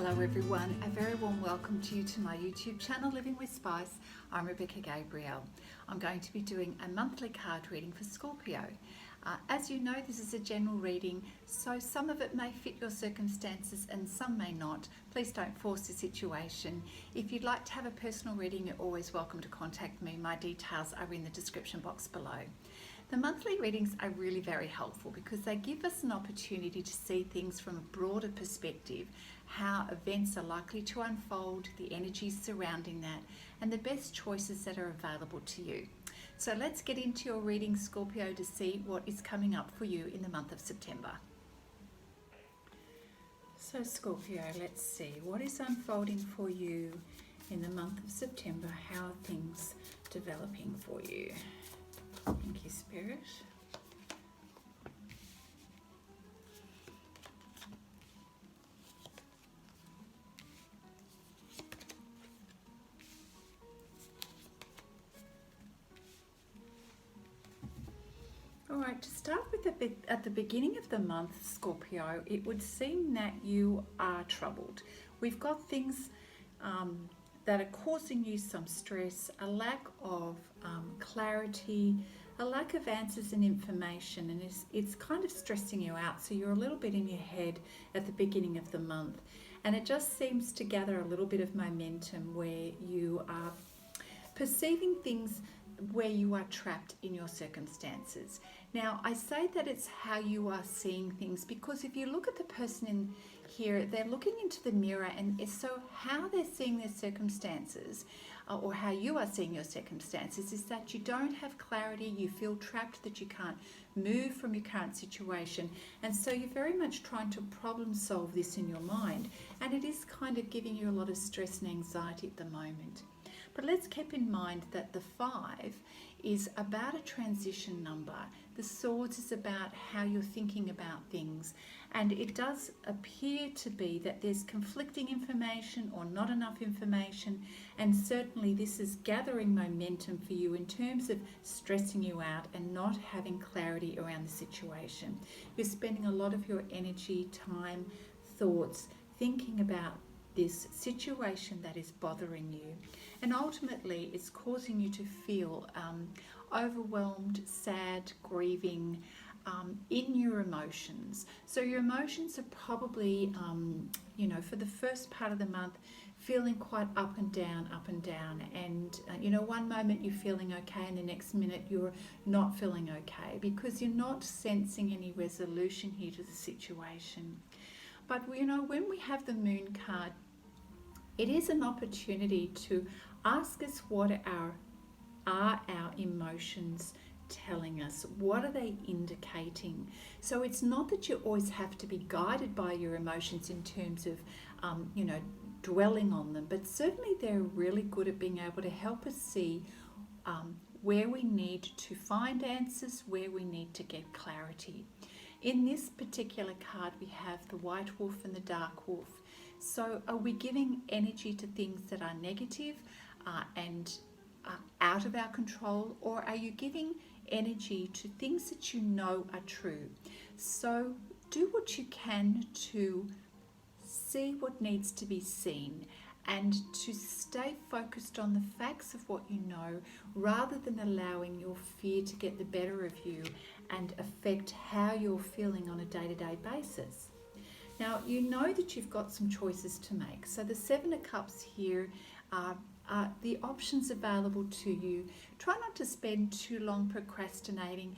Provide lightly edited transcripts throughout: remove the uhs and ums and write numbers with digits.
Hello everyone, a very warm welcome to you to my YouTube channel Living with Spice. I'm Rebecca Gabriel. I'm going to be doing a monthly card reading for Scorpio. As you know, this is a general reading, so some of it may fit your circumstances and some may not. Please don't force the situation. If you'd like to have a personal reading, you're always welcome to contact me. My details are in the description box below. The monthly readings are really very helpful because they give us an opportunity to see things from a broader perspective, how events are likely to unfold, the energies surrounding that, and the best choices that are available to you. So let's get into your reading, Scorpio, to see what is coming up for you in the month of September. So Scorpio, let's see what is unfolding for you in the month of September. How are things developing for you? Thank you, Spirit. All right, to start with at the beginning of the month, Scorpio, it would seem that you are troubled. We've got things that are causing you some stress, a lack of clarity, a lack of answers and information, and it's kind of stressing you out. So you're a little bit in your head at the beginning of the month, and it just seems to gather a little bit of momentum where you are perceiving things where you are trapped in your circumstances. Now, I say that it's how you are seeing things because if you look at the person in here, they're looking into the mirror, and so how they're seeing their circumstances or how you are seeing your circumstances is that you don't have clarity, you feel trapped, that you can't move from your current situation, and so you're very much trying to problem solve this in your mind, and it is kind of giving you a lot of stress and anxiety at the moment. But let's keep in mind that the 5 is about a transition number. The Swords is about how you're thinking about things. And it does appear to be that there's conflicting information or not enough information. And certainly this is gathering momentum for you in terms of stressing you out and not having clarity around the situation. You're spending a lot of your energy, time, thoughts, thinking about this situation that is bothering you, and ultimately it's causing you to feel overwhelmed, sad, grieving in your emotions. So your emotions are probably for the first part of the month feeling quite up and down, and one moment you're feeling okay and the next minute you're not feeling okay because you're not sensing any resolution here to the situation. But when we have the Moon card, it is an opportunity to ask us what are our emotions telling us? What are they indicating? So it's not that you always have to be guided by your emotions in terms of, dwelling on them, but certainly they're really good at being able to help us see where we need to find answers, where we need to get clarity. In this particular card, we have the White Wolf and the Dark Wolf. So are we giving energy to things that are negative and out of our control, or are you giving energy to things that you know are true? So do what you can to see what needs to be seen and to stay focused on the facts of what you know rather than allowing your fear to get the better of you and affect how you're feeling on a day-to-day basis. Now, you know that you've got some choices to make. So the 7 of Cups here are the options available to you. Try not to spend too long procrastinating.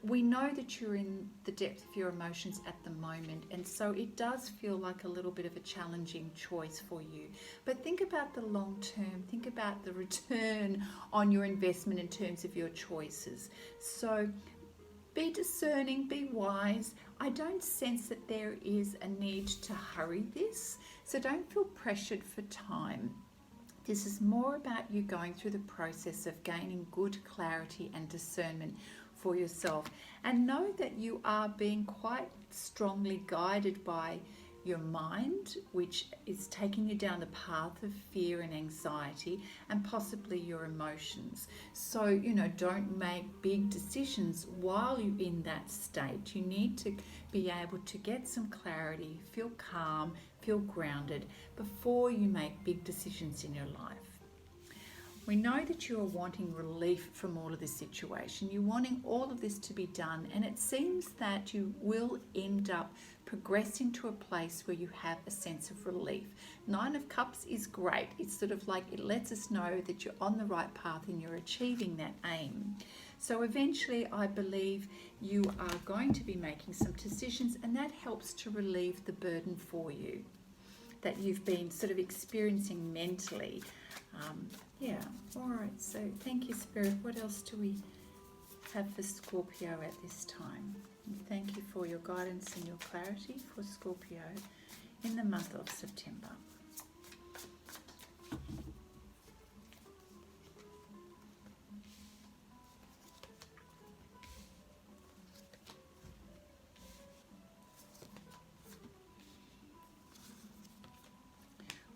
We know that you're in the depth of your emotions at the moment, and so it does feel like a little bit of a challenging choice for you. But think about the long term. Think about the return on your investment in terms of your choices. So be discerning, be wise. I don't sense that there is a need to hurry this, so don't feel pressured for time. This is more about you going through the process of gaining good clarity and discernment for yourself, and know that you are being quite strongly guided by your mind, which is taking you down the path of fear and anxiety, and possibly your emotions. So, don't make big decisions while you're in that state. You need to be able to get some clarity, feel calm, feel feel grounded before you make big decisions in your life. We know that you are wanting relief from all of this situation. You're wanting all of this to be done, and it seems that you will end up progressing to a place where you have a sense of relief. Nine of Cups is great. It's sort of like it lets us know that you're on the right path and you're achieving that aim. So eventually I believe you are going to be making some decisions, and that helps to relieve the burden for you that you've been sort of experiencing mentally. Yeah, all right, so thank you, Spirit. What else do we have for Scorpio at this time? And thank you for your guidance and your clarity for Scorpio in the month of September.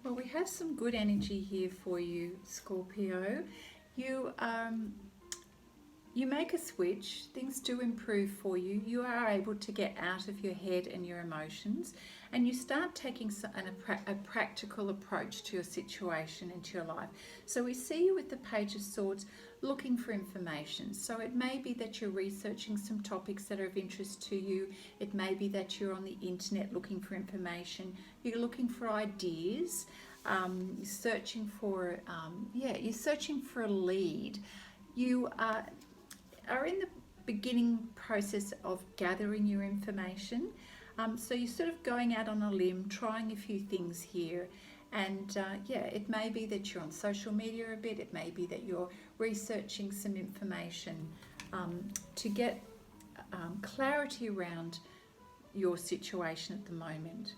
Well, we have some good energy here for you, Scorpio. You make a switch, things do improve for you. You are able to get out of your head and your emotions, and you start taking a practical approach to your situation and to your life. So we see you with the Page of Swords looking for information. So it may be that you're researching some topics that are of interest to you. It may be that you're on the internet looking for information. You're looking for ideas. You're searching for you're searching for a lead. You are in the beginning process of gathering your information. So you're sort of going out on a limb, trying a few things here. And it may be that you're on social media a bit. It may be that you're researching some information to get clarity around your situation at the moment.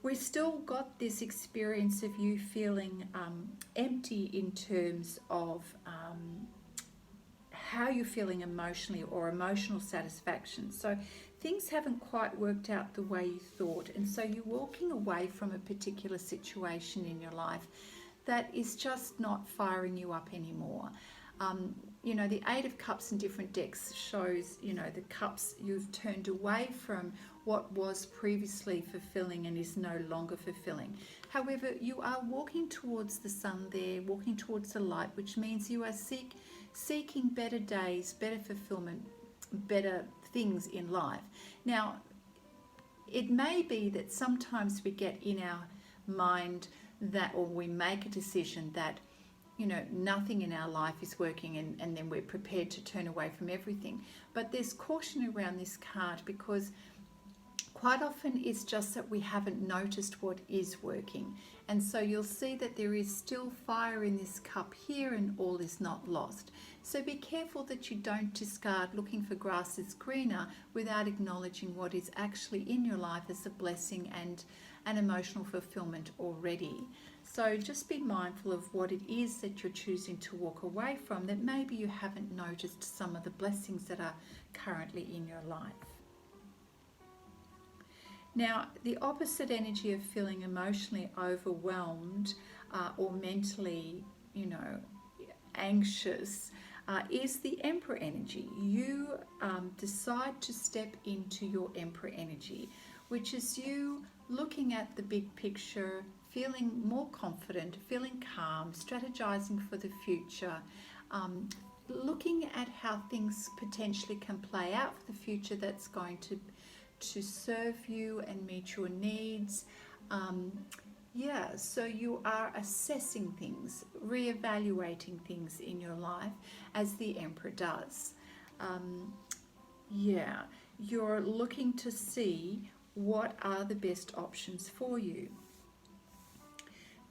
We've still got this experience of you feeling empty in terms of how you're feeling emotionally or emotional satisfaction. So things haven't quite worked out the way you thought, and so you're walking away from a particular situation in your life that is just not firing you up anymore. The Eight of Cups in different decks shows, the cups you've turned away from what was previously fulfilling and is no longer fulfilling. However, you are walking towards the sun there, walking towards the light, which means you are seeking better days, better fulfillment, better things in life. Now, it may be that sometimes we get in our mind that, or we make a decision that, nothing in our life is working, and then we're prepared to turn away from everything. But there's caution around this card, because quite often it's just that we haven't noticed what is working. And so you'll see that there is still fire in this cup here, and all is not lost. So be careful that you don't discard looking for grass is greener without acknowledging what is actually in your life as a blessing and an emotional fulfillment already. So just be mindful of what it is that you're choosing to walk away from, that maybe you haven't noticed some of the blessings that are currently in your life. Now, the opposite energy of feeling emotionally overwhelmed or mentally, anxious is the Emperor energy. You decide to step into your Emperor energy, which is you looking at the big picture, feeling more confident, feeling calm, strategizing for the future, looking at how things potentially can play out for the future that's going to serve you and meet your needs. So you are assessing things, reevaluating things in your life as the Emperor does. You're looking to see what are the best options for you.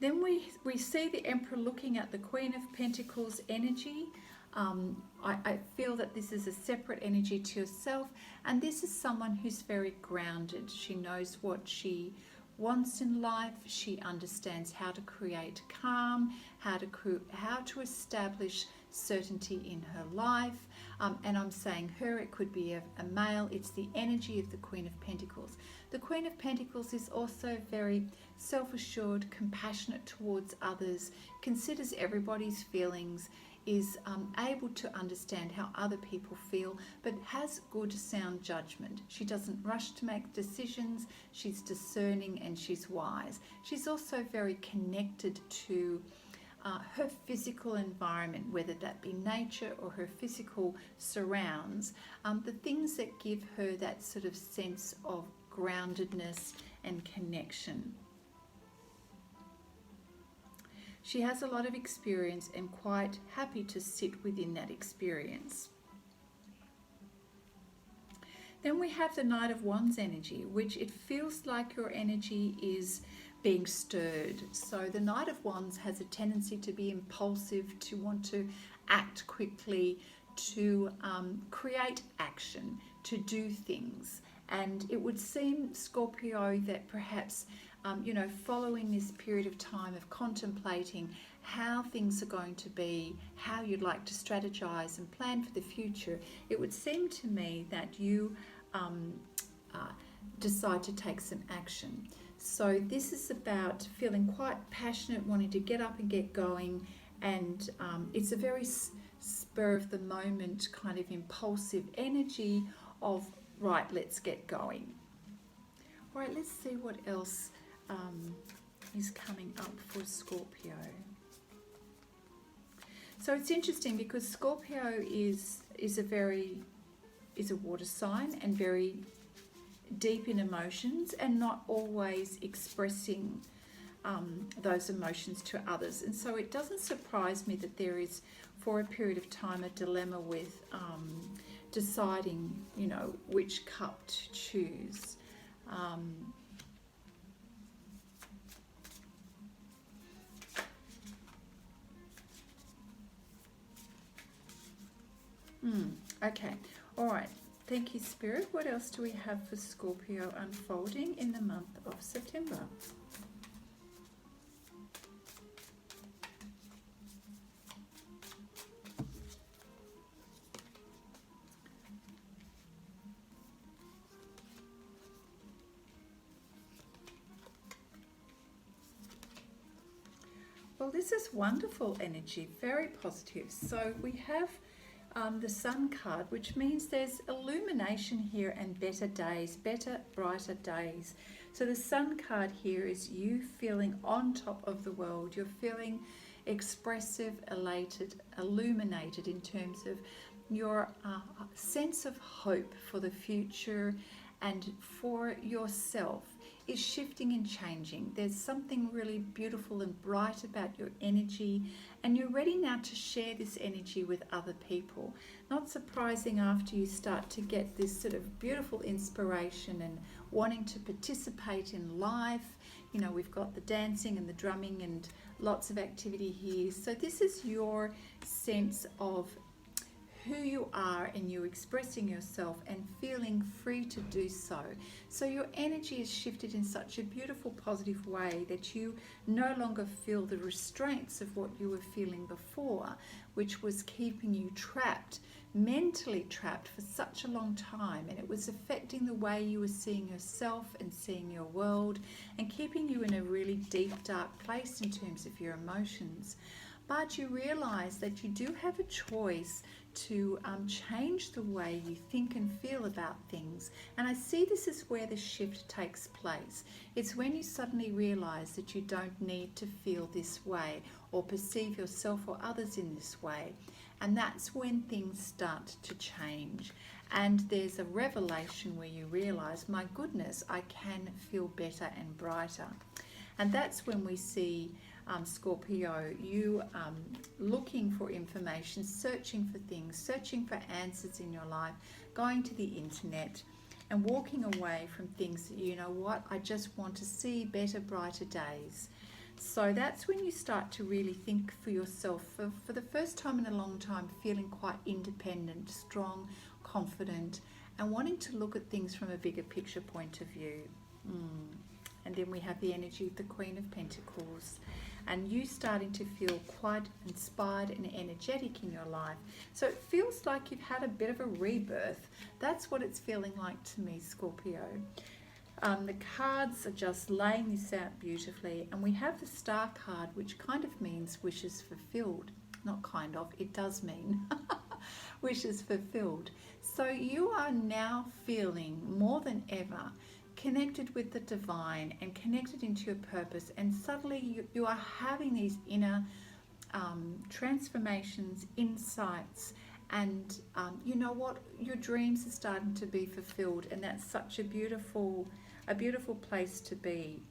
Then we see the Emperor looking at the Queen of Pentacles energy. I feel that this is a separate energy to yourself, and this is someone who's very grounded. She knows what she wants in life. She understands how to create calm, how to establish certainty in her life. And I'm saying her, it could be a male. It's the energy of the Queen of Pentacles. The Queen of Pentacles is also very self-assured, compassionate towards others, considers everybody's feelings, is able to understand how other people feel, but has good sound judgment. She doesn't rush to make decisions. She's discerning and she's wise. She's also very connected to her physical environment, whether that be nature or her physical surrounds, the things that give her that sort of sense of groundedness and connection. She has a lot of experience and quite happy to sit within that experience. Then we have the Knight of Wands energy, which it feels like your energy is being stirred. So the Knight of Wands has a tendency to be impulsive, to want to act quickly, to create action, to do things. And it would seem, Scorpio, that perhaps following this period of time of contemplating how things are going to be, how you'd like to strategize and plan for the future, it would seem to me that you decide to take some action. So this is about feeling quite passionate, wanting to get up and get going, and it's a very spur of the moment kind of impulsive energy of, right, let's get going. All right, let's see what else is coming up for Scorpio. So it's interesting because Scorpio is a water sign and very deep in emotions and not always expressing those emotions to others. And so it doesn't surprise me that there is, for a period of time, a dilemma with deciding, which cup to choose. Okay, all right. Thank you, Spirit. What else do we have for Scorpio unfolding in the month of September? Well, this is wonderful energy, very positive. So we have the Sun card, which means there's illumination here and better days, better, brighter days. So the Sun card here is you feeling on top of the world. You're feeling expressive, elated, illuminated in terms of your sense of hope for the future and for yourself is shifting and changing. There's something really beautiful and bright about your energy, and you're ready now to share this energy with other people. Not surprising after you start to get this sort of beautiful inspiration and wanting to participate in life. We've got the dancing and the drumming and lots of activity here. So this is your sense of who you are and you expressing yourself and feeling free to do so. So your energy is shifted in such a beautiful, positive way that you no longer feel the restraints of what you were feeling before, which was keeping you trapped, mentally trapped for such a long time, and it was affecting the way you were seeing yourself and seeing your world and keeping you in a really deep, dark place in terms of your emotions. But you realize that you do have a choice to change the way you think and feel about things. And I see this is where the shift takes place. It's when you suddenly realize that you don't need to feel this way or perceive yourself or others in this way. And that's when things start to change. And there's a revelation where you realize, my goodness, I can feel better and brighter. And that's when we see Scorpio, you looking for information, searching for things, searching for answers in your life, going to the internet and walking away from things that, I just want to see better, brighter days. So that's when you start to really think for yourself, for the first time in a long time, feeling quite independent, strong, confident, and wanting to look at things from a bigger picture point of view. And then we have the energy of the Queen of Pentacles. and you starting to feel quite inspired and energetic in your life. So it feels like you've had a bit of a rebirth. That's what it's feeling like to me, Scorpio. The cards are just laying this out beautifully, and we have the Star card, which kind of means wishes fulfilled. Not kind of, it does mean wishes fulfilled. So you are now feeling more than ever connected with the divine and connected into your purpose, and suddenly you are having these inner transformations, insights, and you know what, your dreams are starting to be fulfilled, and that's such a beautiful place to be.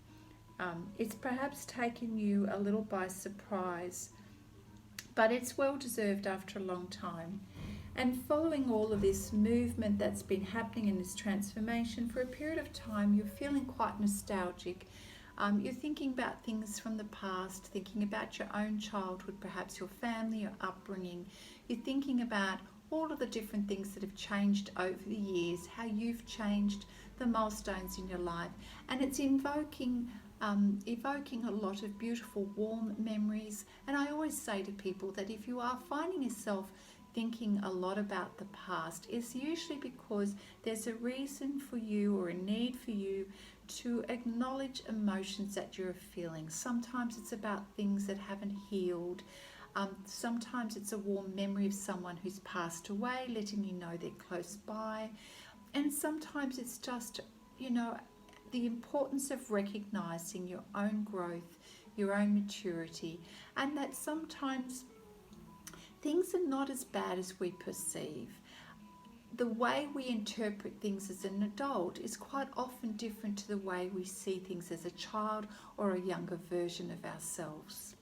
It's perhaps taken you a little by surprise, but it's well deserved after a long time. And following all of this movement that's been happening in this transformation for a period of time, you're feeling quite nostalgic. You're thinking about things from the past, thinking about your own childhood, perhaps your family, your upbringing. You're thinking about all of the different things that have changed over the years, how you've changed, the milestones in your life. And it's evoking a lot of beautiful, warm memories. And I always say to people that if you are finding yourself thinking a lot about the past, it's usually because there's a reason for you or a need for you to acknowledge emotions that you're feeling. Sometimes it's about things that haven't healed. Sometimes it's a warm memory of someone who's passed away, letting you know they're close by. And sometimes it's just, you know, the importance of recognizing your own growth, your own maturity, and that sometimes things are not as bad as we perceive. The way we interpret things as an adult is quite often different to the way we see things as a child or a younger version of ourselves.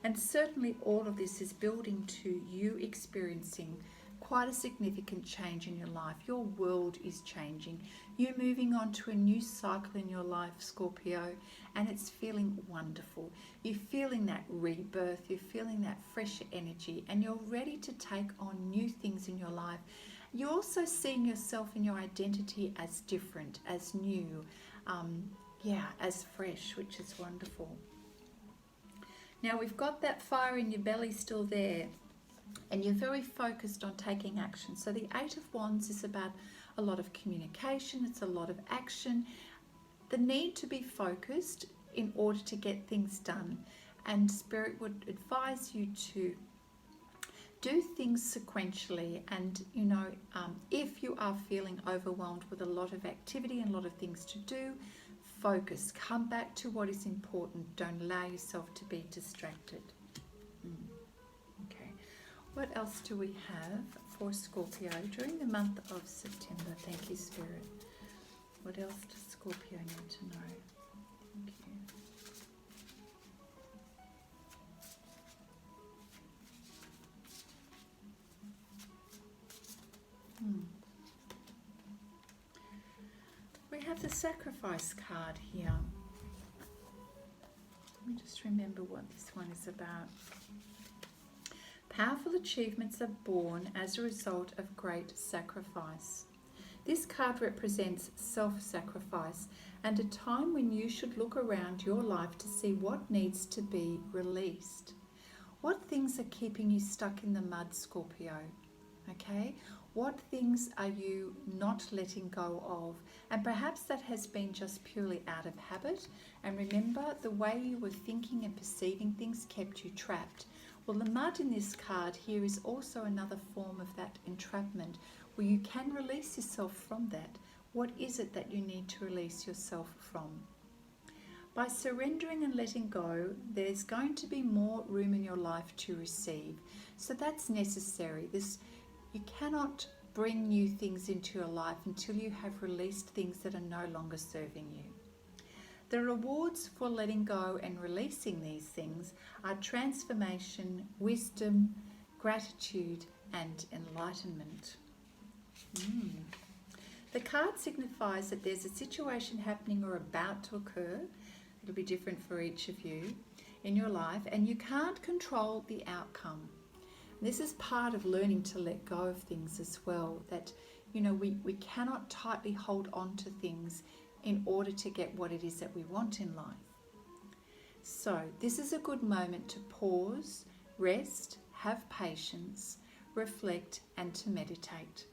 And certainly all of this is building to you experiencing quite a significant change in your life. Your world is changing. You're moving on to a new cycle in your life, Scorpio, and it's feeling wonderful. You're feeling that rebirth, you're feeling that fresh energy, and you're ready to take on new things in your life. You're also seeing yourself and your identity as different, as new, as fresh, which is wonderful. Now we've got that fire in your belly still there, and you're very focused on taking action. So the Eight of Wands is about a lot of communication, it's a lot of action, the need to be focused in order to get things done. And Spirit would advise you to do things sequentially, and if you are feeling overwhelmed with a lot of activity and a lot of things to do, focus, come back to what is important. Don't allow yourself to be distracted. Okay, what else do we have for Scorpio during the month of September? Thank you, Spirit. What else does Scorpio need to know? Thank you. We have the Sacrifice card here. Let me just remember what this one is about. Powerful achievements are born as a result of great sacrifice. This card represents self-sacrifice and a time when you should look around your life to see what needs to be released. What things are keeping you stuck in the mud, Scorpio? Okay? What things are you not letting go of? And perhaps that has been just purely out of habit. And remember, the way you were thinking and perceiving things kept you trapped. Well, the mud in this card here is also another form of that entrapment, where you can release yourself from that. What is it that you need to release yourself from? By surrendering and letting go, there's going to be more room in your life to receive. So that's necessary. You cannot bring new things into your life until you have released things that are no longer serving you. The rewards for letting go and releasing these things are transformation, wisdom, gratitude, and enlightenment. The card signifies that there's a situation happening or about to occur. It'll be different for each of you in your life, and you can't control the outcome. This is part of learning to let go of things as well, that we cannot tightly hold on to things in order to get what it is that we want in life. So this is a good moment to pause, rest, have patience, reflect, and to meditate.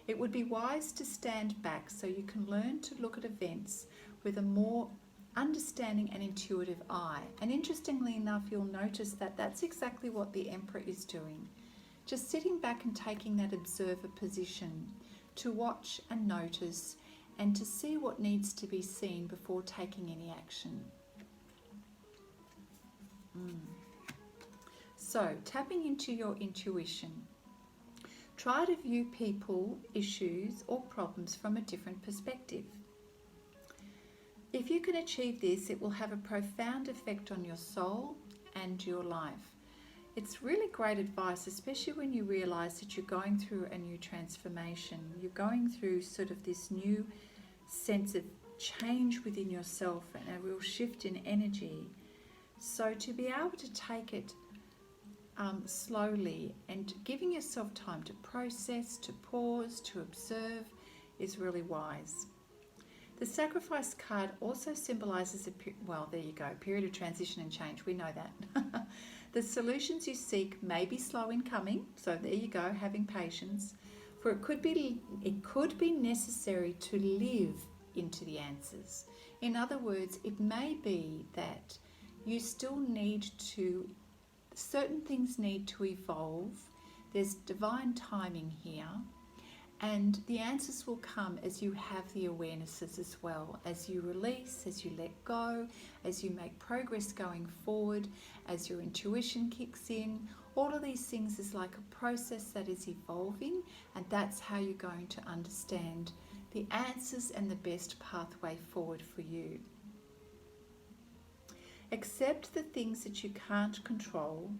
It would be wise to stand back so you can learn to look at events with a more understanding and intuitive eye. And interestingly enough, you'll notice that that's exactly what the Emperor is doing. Just sitting back and taking that observer position to watch and notice and to see what needs to be seen before taking any action. So, tapping into your intuition. Try to view people, issues, or problems from a different perspective. If you can achieve this, it will have a profound effect on your soul and your life. It's really great advice, especially when you realize that you're going through a new transformation. You're going through sort of this new sense of change within yourself and a real shift in energy. So to be able to take it slowly and giving yourself time to process, to pause, to observe is really wise. The sacrifice card also symbolizes a period of transition and change. We know that. The solutions you seek may be slow in coming, so there you go, having patience. For it could be necessary to live into the answers. In other words, it may be that you still need to, certain things need to evolve. There's divine timing here. And the answers will come as you have the awarenesses as well, as you release, as you let go, as you make progress going forward, as your intuition kicks in. All of these things is like a process that is evolving, and that's how you're going to understand the answers and the best pathway forward for you. Accept the things that you can't control,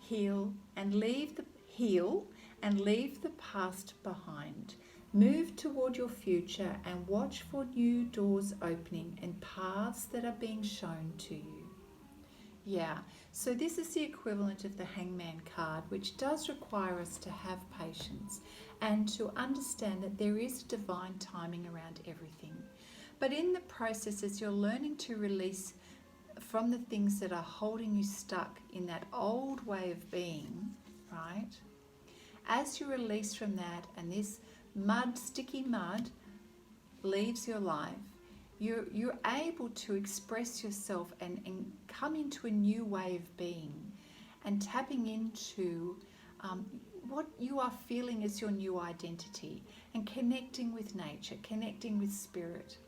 heal and leave the past behind. Move toward your future and watch for new doors opening and paths that are being shown to you. Yeah, so this is the equivalent of the Hangman card, which does require us to have patience and to understand that there is divine timing around everything. But in the process, as you're learning to release from the things that are holding you stuck in that old way of being, right? As you release from that and this sticky mud leaves your life, you're able to express yourself and come into a new way of being and tapping into what you are feeling as your new identity and connecting with nature, connecting with spirit.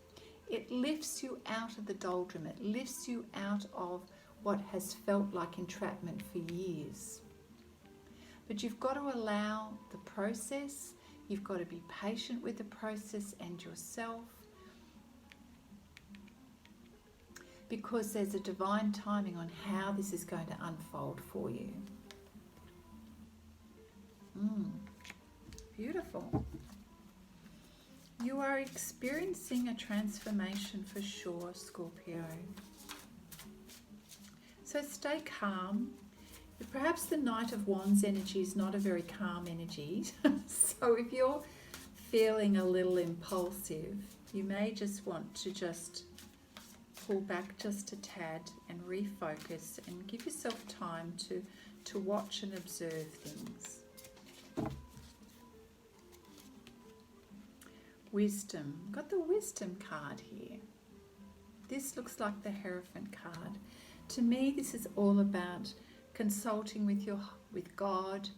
It lifts you out of the doldrum. It lifts you out of what has felt like entrapment for years. But you've got to allow the process. You've got to be patient with the process and yourself, because there's a divine timing on how this is going to unfold for you. Beautiful. You are experiencing a transformation for sure, Scorpio. So stay calm. Perhaps the Knight of Wands energy is not a very calm energy. So if you're feeling a little impulsive, you may just want to just pull back just a tad and refocus and give yourself time to watch and observe things. Wisdom. Got the Wisdom card here. This looks like the Hierophant card. To me, this is all about consulting with God,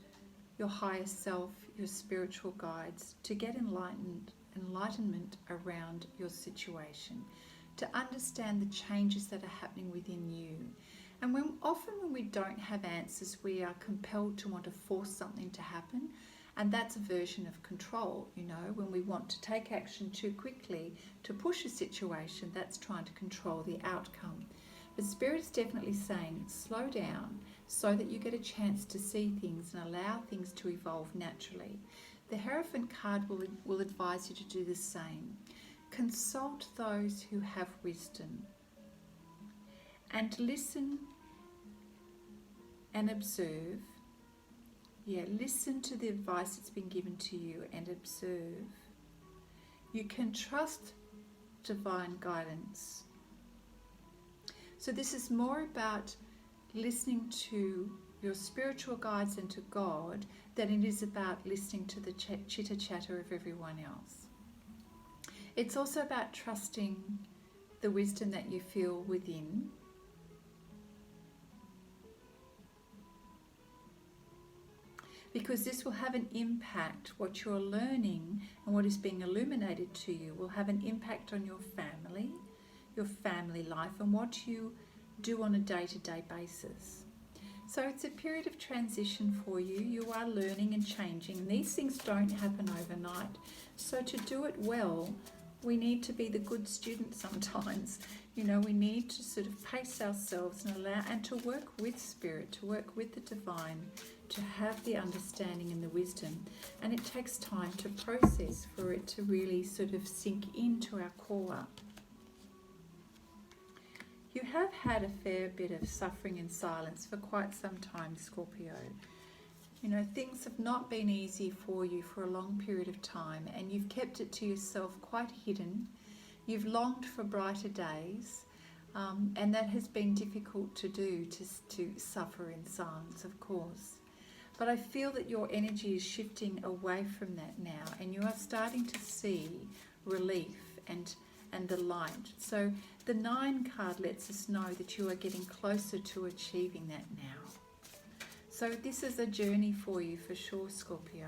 your higher self, your spiritual guides, to get enlightenment around your situation, to understand the changes that are happening within you. And often when we don't have answers, we are compelled to want to force something to happen. And that's a version of control, when we want to take action too quickly to push a situation, that's trying to control the outcome. But Spirit is definitely saying, slow down so that you get a chance to see things and allow things to evolve naturally. The Hierophant card will advise you to do the same. Consult those who have wisdom and listen and observe. Listen to the advice that's been given to you and observe. You can trust divine guidance. So this is more about listening to your spiritual guides and to God than it is about listening to the chitter chatter of everyone else. It's also about trusting the wisdom that you feel within, because this will have an impact. What you're learning and what is being illuminated to you will have an impact on your family life, and what you do on a day-to-day basis. So it's a period of transition for you. You are learning and changing. These things don't happen overnight. So to do it well, we need to be the good student sometimes. You know, we need to sort of pace ourselves and allow, and to work with spirit, to work with the divine, to have the understanding and the wisdom. And it takes time to process for it to really sort of sink into our core. You have had a fair bit of suffering in silence for quite some time, Scorpio. You know, things have not been easy for you for a long period of time, and you've kept it to yourself, quite hidden. You've longed for brighter days, and that has been difficult to do, to suffer in silence, of course. But I feel that your energy is shifting away from that now, and you are starting to see relief and the light. So the 9 card lets us know that you are getting closer to achieving that now. So this is a journey for you for sure, Scorpio.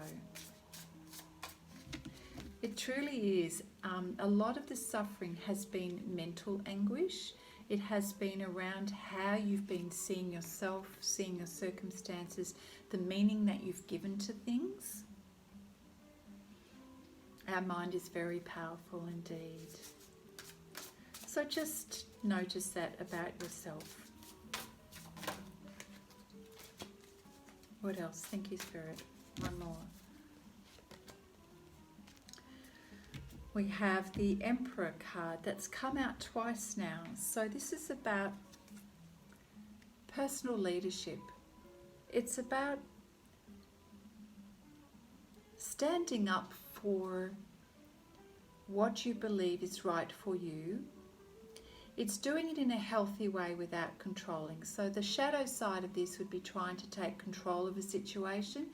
It truly is. A lot of the suffering has been mental anguish. It has been around how you've been seeing yourself, seeing your circumstances, the meaning that you've given to things. Our mind is very powerful indeed. So just notice that about yourself. What else? Thank you, Spirit. One more. We have the Emperor card that's come out twice now. So this is about personal leadership. It's about standing up for what you believe is right for you. It's doing it in a healthy way without controlling. So the shadow side of this would be trying to take control of a situation.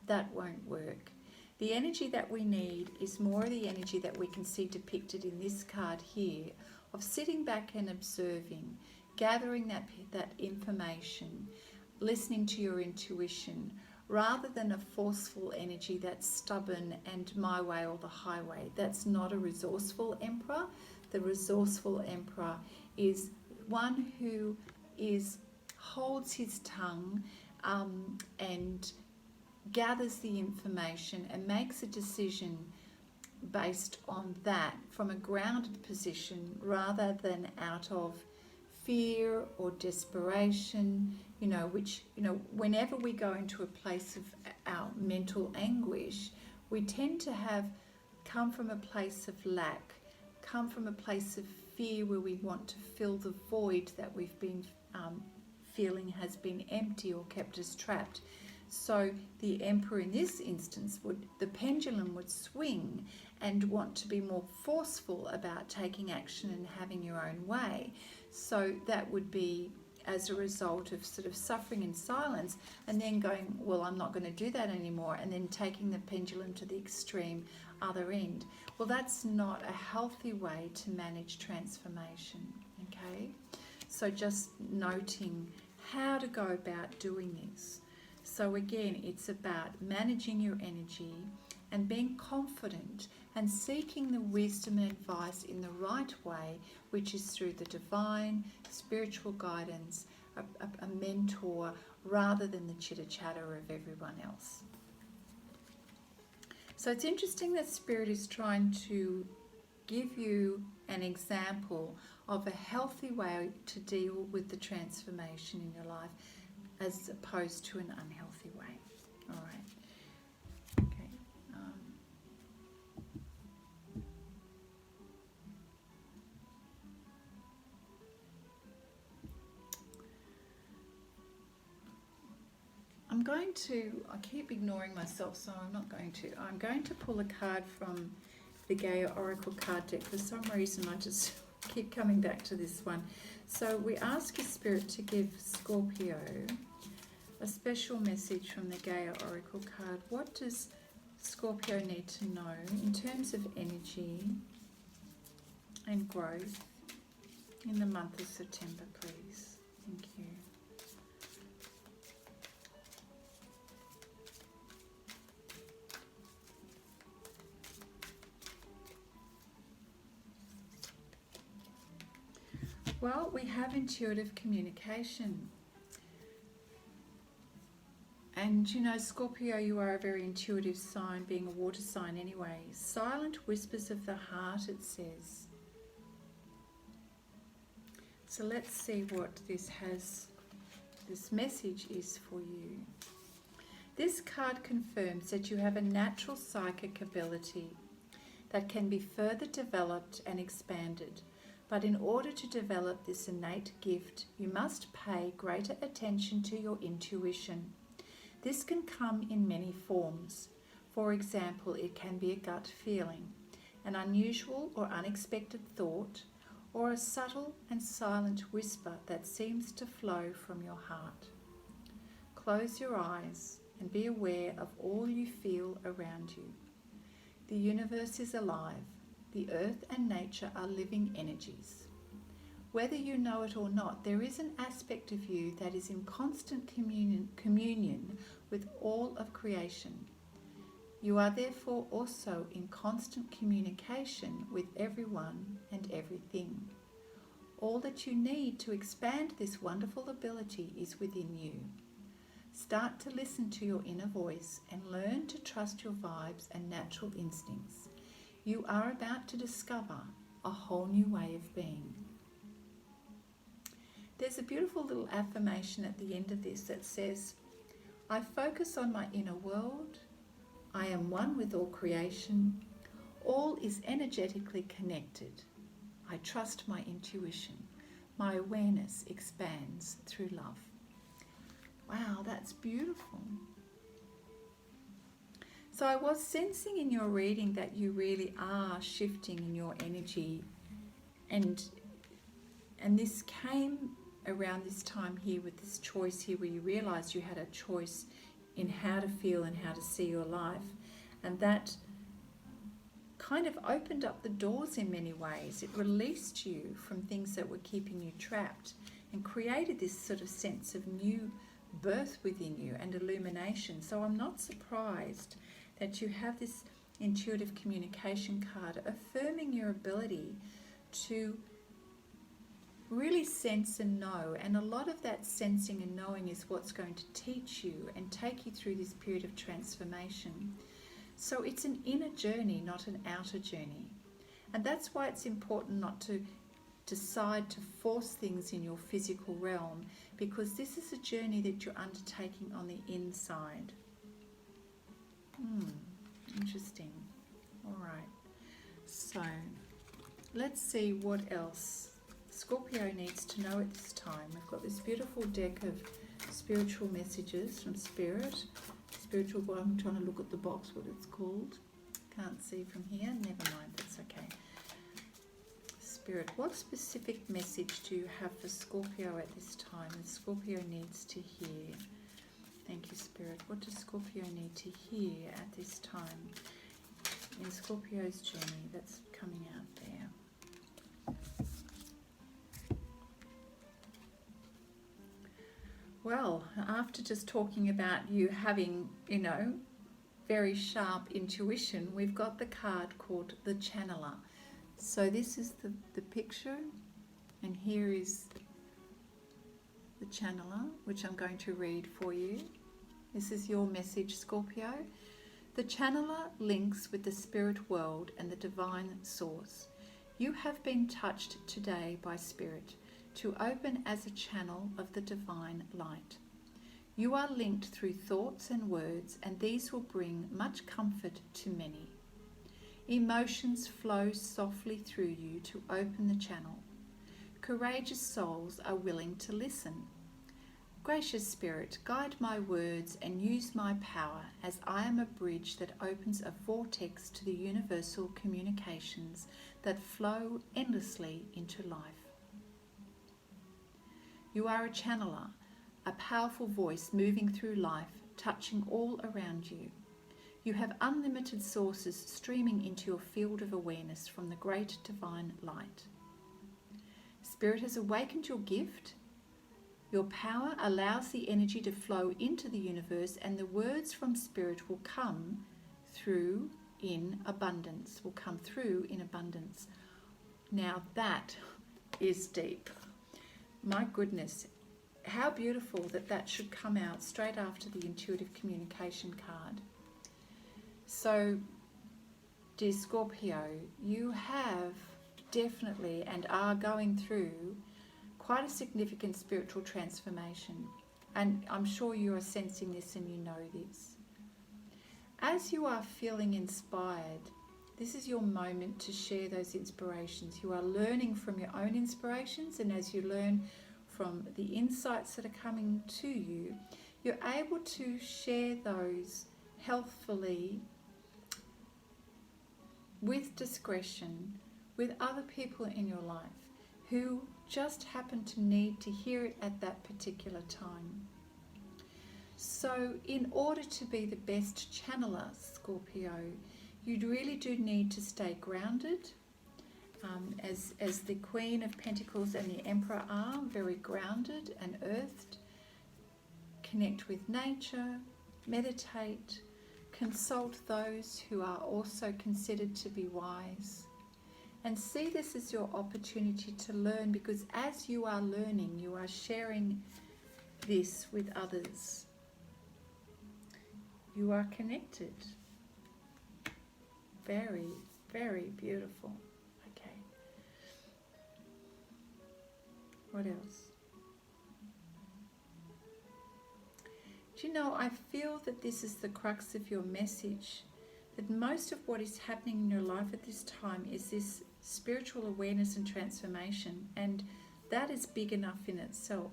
That won't work. The energy that we need is more the energy that we can see depicted in this card here, of sitting back and observing, gathering that information, listening to your intuition, rather than a forceful energy that's stubborn and my way or the highway. That's not a resourceful emperor. The resourceful emperor is one who holds his tongue and gathers the information and makes a decision based on that from a grounded position, rather than out of fear or desperation, which, whenever we go into a place of our mental anguish, we tend to have come from a place of lack, come from a place of fear where we want to fill the void that we've been feeling has been empty or kept us trapped. So the Emperor in this instance the pendulum would swing and want to be more forceful about taking action and having your own way. So that would be as a result of sort of suffering in silence and then going, well, I'm not going to do that anymore, and then taking the pendulum to the extreme other end. Well, that's not a healthy way to manage transformation, okay? So just noting how to go about doing this. So again, it's about managing your energy and being confident and seeking the wisdom and advice in the right way, which is through the divine, spiritual guidance, a mentor, rather than the chitter-chatter of everyone else. So it's interesting that Spirit is trying to give you an example of a healthy way to deal with the transformation in your life, as opposed to an unhealthy way. All right. Okay. I keep ignoring myself, so I'm not going to. I'm going to pull a card from the Gaia Oracle card deck. For some reason, I just keep coming back to this one. So we ask your Spirit to give Scorpio a special message from the Gaia Oracle card. What does Scorpio need to know in terms of energy and growth in the month of September, please? Thank you. Well, we have intuitive communication. And you know, Scorpio, you are a very intuitive sign, being a water sign anyway. Silent whispers of the heart, it says. So let's see what this message is for you. This card confirms that you have a natural psychic ability that can be further developed and expanded. But in order to develop this innate gift, you must pay greater attention to your intuition. This can come in many forms. For example, it can be a gut feeling, an unusual or unexpected thought, or a subtle and silent whisper that seems to flow from your heart. Close your eyes and be aware of all you feel around you. The universe is alive. The earth and nature are living energies. Whether you know it or not, there is an aspect of you that is in constant communion with all of creation. You are therefore also in constant communication with everyone and everything. All that you need to expand this wonderful ability is within you. Start to listen to your inner voice and learn to trust your vibes and natural instincts. You are about to discover a whole new way of being. There's a beautiful little affirmation at the end of this that says, I focus on my inner world. I am one with all creation. All is energetically connected. I trust my intuition. My awareness expands through love. Wow, that's beautiful. So I was sensing in your reading that you really are shifting in your energy, and this came around this time here with this choice here where you realized you had a choice in how to feel and how to see your life, and that kind of opened up the doors in many ways. It released you from things that were keeping you trapped and created this sort of sense of new birth within you and illumination. So I'm not surprised that you have this intuitive communication card affirming your ability to really sense and know. And a lot of that sensing and knowing is what's going to teach you and take you through this period of transformation. So it's an inner journey, not an outer journey. And that's why it's important not to decide to force things in your physical realm, because this is a journey that you're undertaking on the inside. Interesting. All right. So let's see what else Scorpio needs to know at this time. We've got this beautiful deck of spiritual messages from Spirit. Spiritual, well, I'm trying to look at the box, what it's called. Can't see from here. Never mind, that's okay. Spirit, what specific message do you have for Scorpio at this time that Scorpio needs to hear? Thank you, Spirit. What does Scorpio need to hear at this time in Scorpio's journey that's coming out there? Well, after just talking about you having, very sharp intuition, we've got the card called the Channeler. So this is the picture, and here is the Channeler, which I'm going to read for you. This is your message, Scorpio. The Channeler links with the spirit world and the divine source. You have been touched today by Spirit to open as a channel of the divine light. You are linked through thoughts and words, and these will bring much comfort to many. Emotions flow softly through you to open the channel. Courageous souls are willing to listen. Gracious Spirit, guide my words and use my power, as I am a bridge that opens a vortex to the universal communications that flow endlessly into life. You are a channeler, a powerful voice moving through life, touching all around you. You have unlimited sources streaming into your field of awareness from the great divine light. Spirit has awakened your gift. Your power allows the energy to flow into the universe, and the words from Spirit will come through in abundance, Now that is deep. My goodness, how beautiful that should come out straight after the intuitive communication card. So, dear Scorpio, you have definitely and are going through quite a significant spiritual transformation. And I'm sure you are sensing this and you know this. As you are feeling inspired, this is your moment to share those inspirations. You are learning from your own inspirations, and as you learn from the insights that are coming to you, you're able to share those healthfully, with discretion, with other people in your life who just happen to need to hear it at that particular time. So in order to be the best channeler, Scorpio, you really do need to stay grounded, as the Queen of Pentacles and the Emperor are, very grounded and earthed. Connect with nature, meditate, consult those who are also considered to be wise, and see this as your opportunity to learn, because as you are learning, you are sharing this with others. You are connected. Very, very beautiful. Okay. What else? Do you know, I feel that this is the crux of your message, that most of what is happening in your life at this time is this spiritual awareness and transformation, and that is big enough in itself.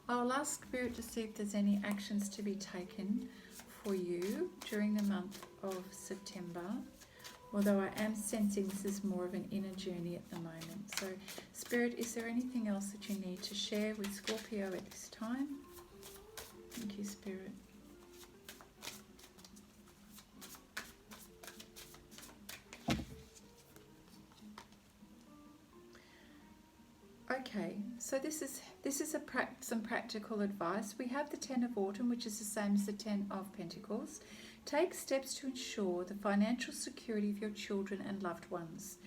I'll ask Spirit to see if there's any actions to be taken for you during the month of September, although I am sensing this is more of an inner journey at the moment. So Spirit, is there anything else that you need to share with Scorpio at this time? Thank you, Spirit. Okay, so this is some practical advice. We have the Ten of Autumn, which is the same as the Ten of Pentacles. Take steps to ensure the financial security of your children and loved ones.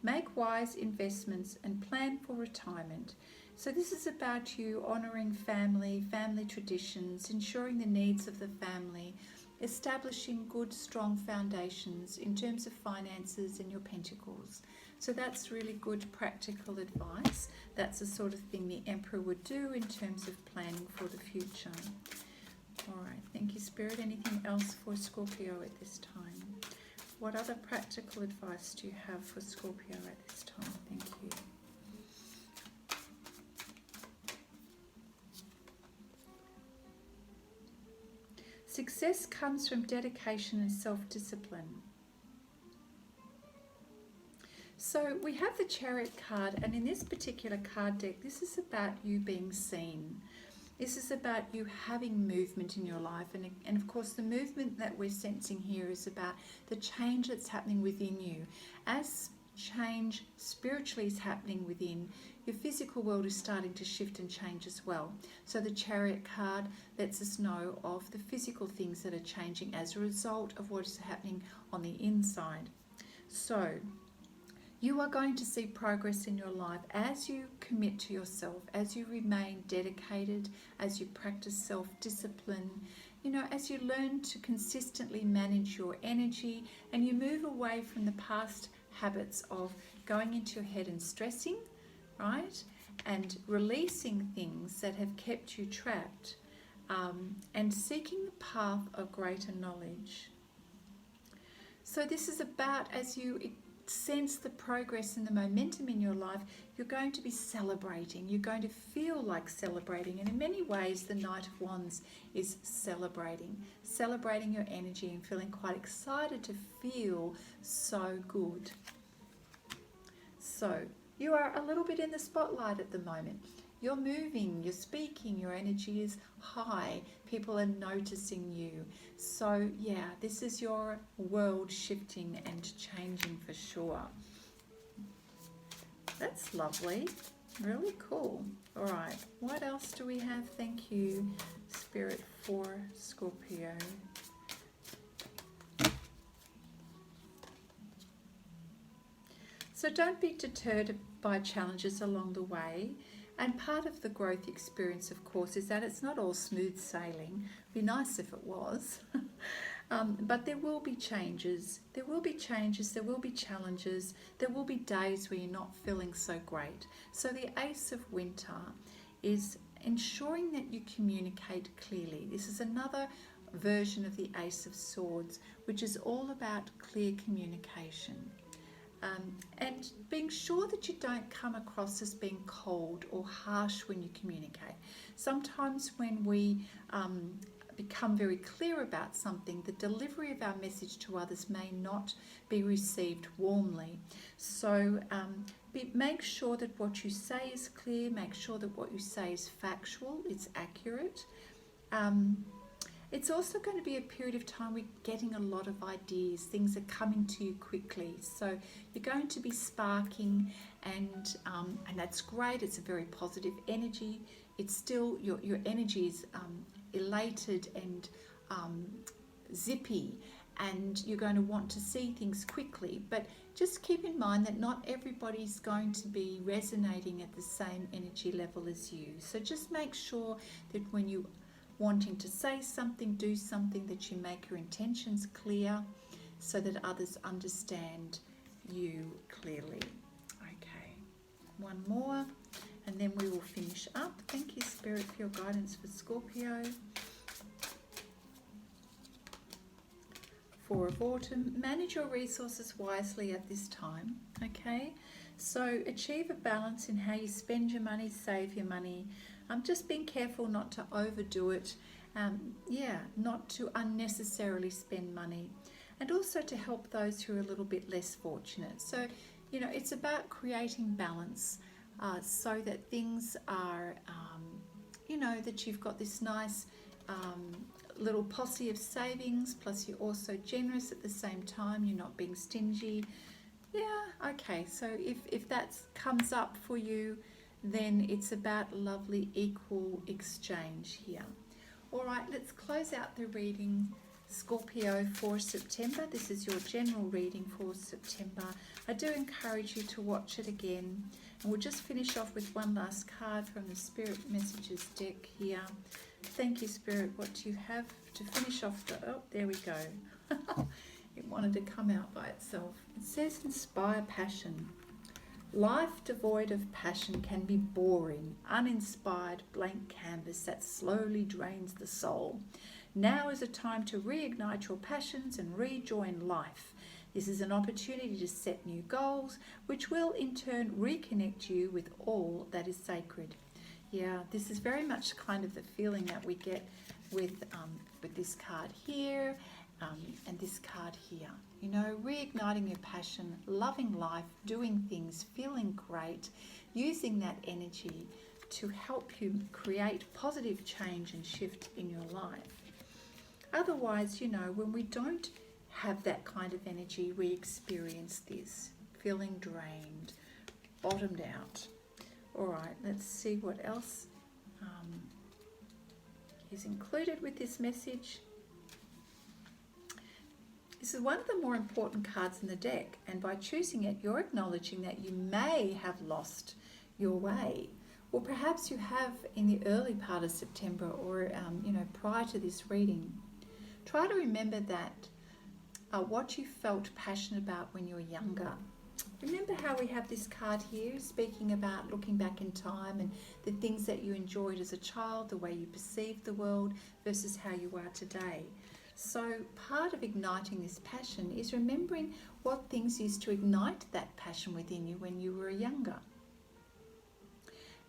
Make wise investments and plan for retirement. So this is about you honouring family traditions, ensuring the needs of the family, establishing good, strong foundations in terms of finances and your pentacles. So that's really good practical advice. That's the sort of thing the Emperor would do in terms of planning for the future. All right, thank you, Spirit. Anything else for Scorpio at this time? What other practical advice do you have for Scorpio at this time? Thank you. Success comes from dedication and self-discipline. So we have the Chariot card, and in this particular card deck, this is about you being seen. This is about you having movement in your life, and of course the movement that we're sensing here is about the change that's happening within you. As change spiritually is happening within, your physical world is starting to shift and change as well. So the Chariot card lets us know of the physical things that are changing as a result of what is happening on the inside. So you are going to see progress in your life as you commit to yourself, as you remain dedicated, as you practice self-discipline, as you learn to consistently manage your energy, and you move away from the past habits of going into your head and stressing, right? And releasing things that have kept you trapped, and seeking the path of greater knowledge. So this is about, as you sense the progress and the momentum in your life, you're going to be celebrating. You're going to feel like celebrating, and in many ways the Knight of Wands is celebrating your energy and feeling quite excited to feel so good. So You are a little bit in the spotlight at the moment. You're moving, you're speaking, your energy is high. People are noticing you. So yeah, this is your world shifting and changing for sure. That's lovely. Really cool. All right, what else do we have? Thank you, Spirit, for Scorpio. So don't be deterred by challenges along the way. And part of the growth experience, of course, is that it's not all smooth sailing. It'd be nice if it was. But there will be changes. There will be changes. There will be challenges. There will be days where you're not feeling so great. So the Ace of Winter is ensuring that you communicate clearly. This is another version of the Ace of Swords, which is all about clear communication. And being sure that you don't come across as being cold or harsh when you communicate. Sometimes when we become very clear about something, the delivery of our message to others may not be received warmly. So make sure that what you say is clear, make sure that what you say is factual, it's accurate. It's also going to be a period of time we're getting a lot of ideas. Things are coming to you quickly. So you're going to be sparking and that's great. It's a very positive energy. It's still, your energy is elated and zippy, and you're going to want to see things quickly. But just keep in mind that not everybody's going to be resonating at the same energy level as you. So just make sure that when you wanting to say something, do something, that you make your intentions clear so that others understand you clearly. Okay, one more and then we will finish up. Thank you, Spirit, for your guidance for Scorpio. Four of Autumn. Manage your resources wisely at this time. Okay, so achieve a balance in how you spend your money, save your money. Just being careful not to overdo it, not to unnecessarily spend money, and also to help those who are a little bit less fortunate. So, it's about creating balance so that things are, that you've got this nice little posse of savings, plus you're also generous at the same time, you're not being stingy. Yeah, okay, so if that comes up for you, then it's about lovely equal exchange here. All right, let's close out the reading, Scorpio, for September. This is your general reading for September. I do encourage you to watch it again. And we'll just finish off with one last card from the Spirit Messages deck here. Thank you, Spirit. What do you have to finish off? Oh, there we go. It wanted to come out by itself. It says, inspire passion. Life devoid of passion can be boring, uninspired, blank canvas that slowly drains the soul. Now is a time to reignite your passions and rejoin life. This is an opportunity to set new goals, which will in turn reconnect you with all that is sacred. Yeah, this is very much kind of the feeling that we get with this card here and this card here. Reigniting your passion, loving life, doing things, feeling great, using that energy to help you create positive change and shift in your life. Otherwise, when we don't have that kind of energy, we experience this, feeling drained, bottomed out. All right, let's see what else is included with this message. This is one of the more important cards in the deck, and by choosing it, you're acknowledging that you may have lost your way. Or perhaps you have in the early part of September or, prior to this reading. Try to remember that what you felt passionate about when you were younger. Remember how we have this card here speaking about looking back in time and the things that you enjoyed as a child, the way you perceived the world versus how you are today. So part of igniting this passion is remembering what things used to ignite that passion within you when you were younger.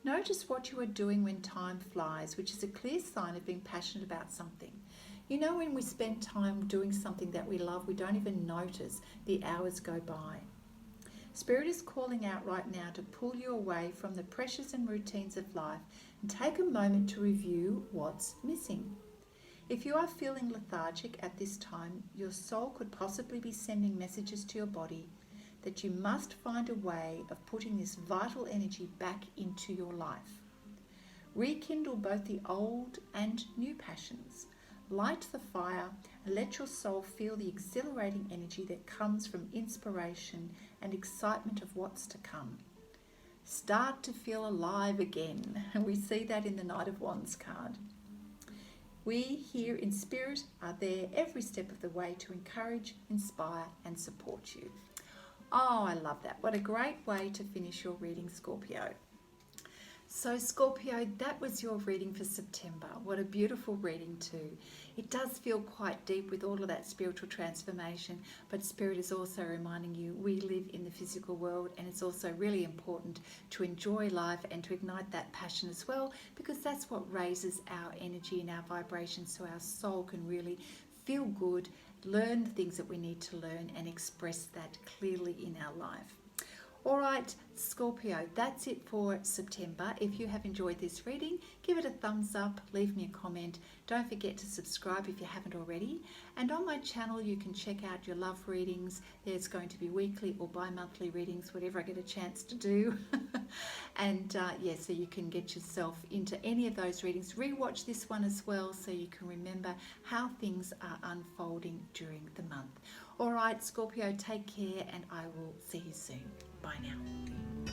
Notice what you are doing when time flies, which is a clear sign of being passionate about something. When we spend time doing something that we love, we don't even notice the hours go by. Spirit is calling out right now to pull you away from the pressures and routines of life and take a moment to review what's missing. If you are feeling lethargic at this time, your soul could possibly be sending messages to your body that you must find a way of putting this vital energy back into your life. Rekindle both the old and new passions. Light the fire and let your soul feel the exhilarating energy that comes from inspiration and excitement of what's to come. Start to feel alive again. We see that in the Knight of Wands card. We here in Spirit are there every step of the way to encourage, inspire and support you. Oh, I love that. What a great way to finish your reading, Scorpio. So Scorpio, that was your reading for September. What a beautiful reading too. It does feel quite deep with all of that spiritual transformation, but Spirit is also reminding you we live in the physical world, and it's also really important to enjoy life and to ignite that passion as well, because that's what raises our energy and our vibration so our soul can really feel good, learn the things that we need to learn and express that clearly in our life. All right, Scorpio, that's it for September. If you have enjoyed this reading, give it a thumbs up, leave me a comment. Don't forget to subscribe if you haven't already. And on my channel, you can check out your love readings. There's going to be weekly or bi-monthly readings, whatever I get a chance to do. And so you can get yourself into any of those readings. Rewatch this one as well so you can remember how things are unfolding during the month. All right, Scorpio, take care and I will see you soon. Bye now.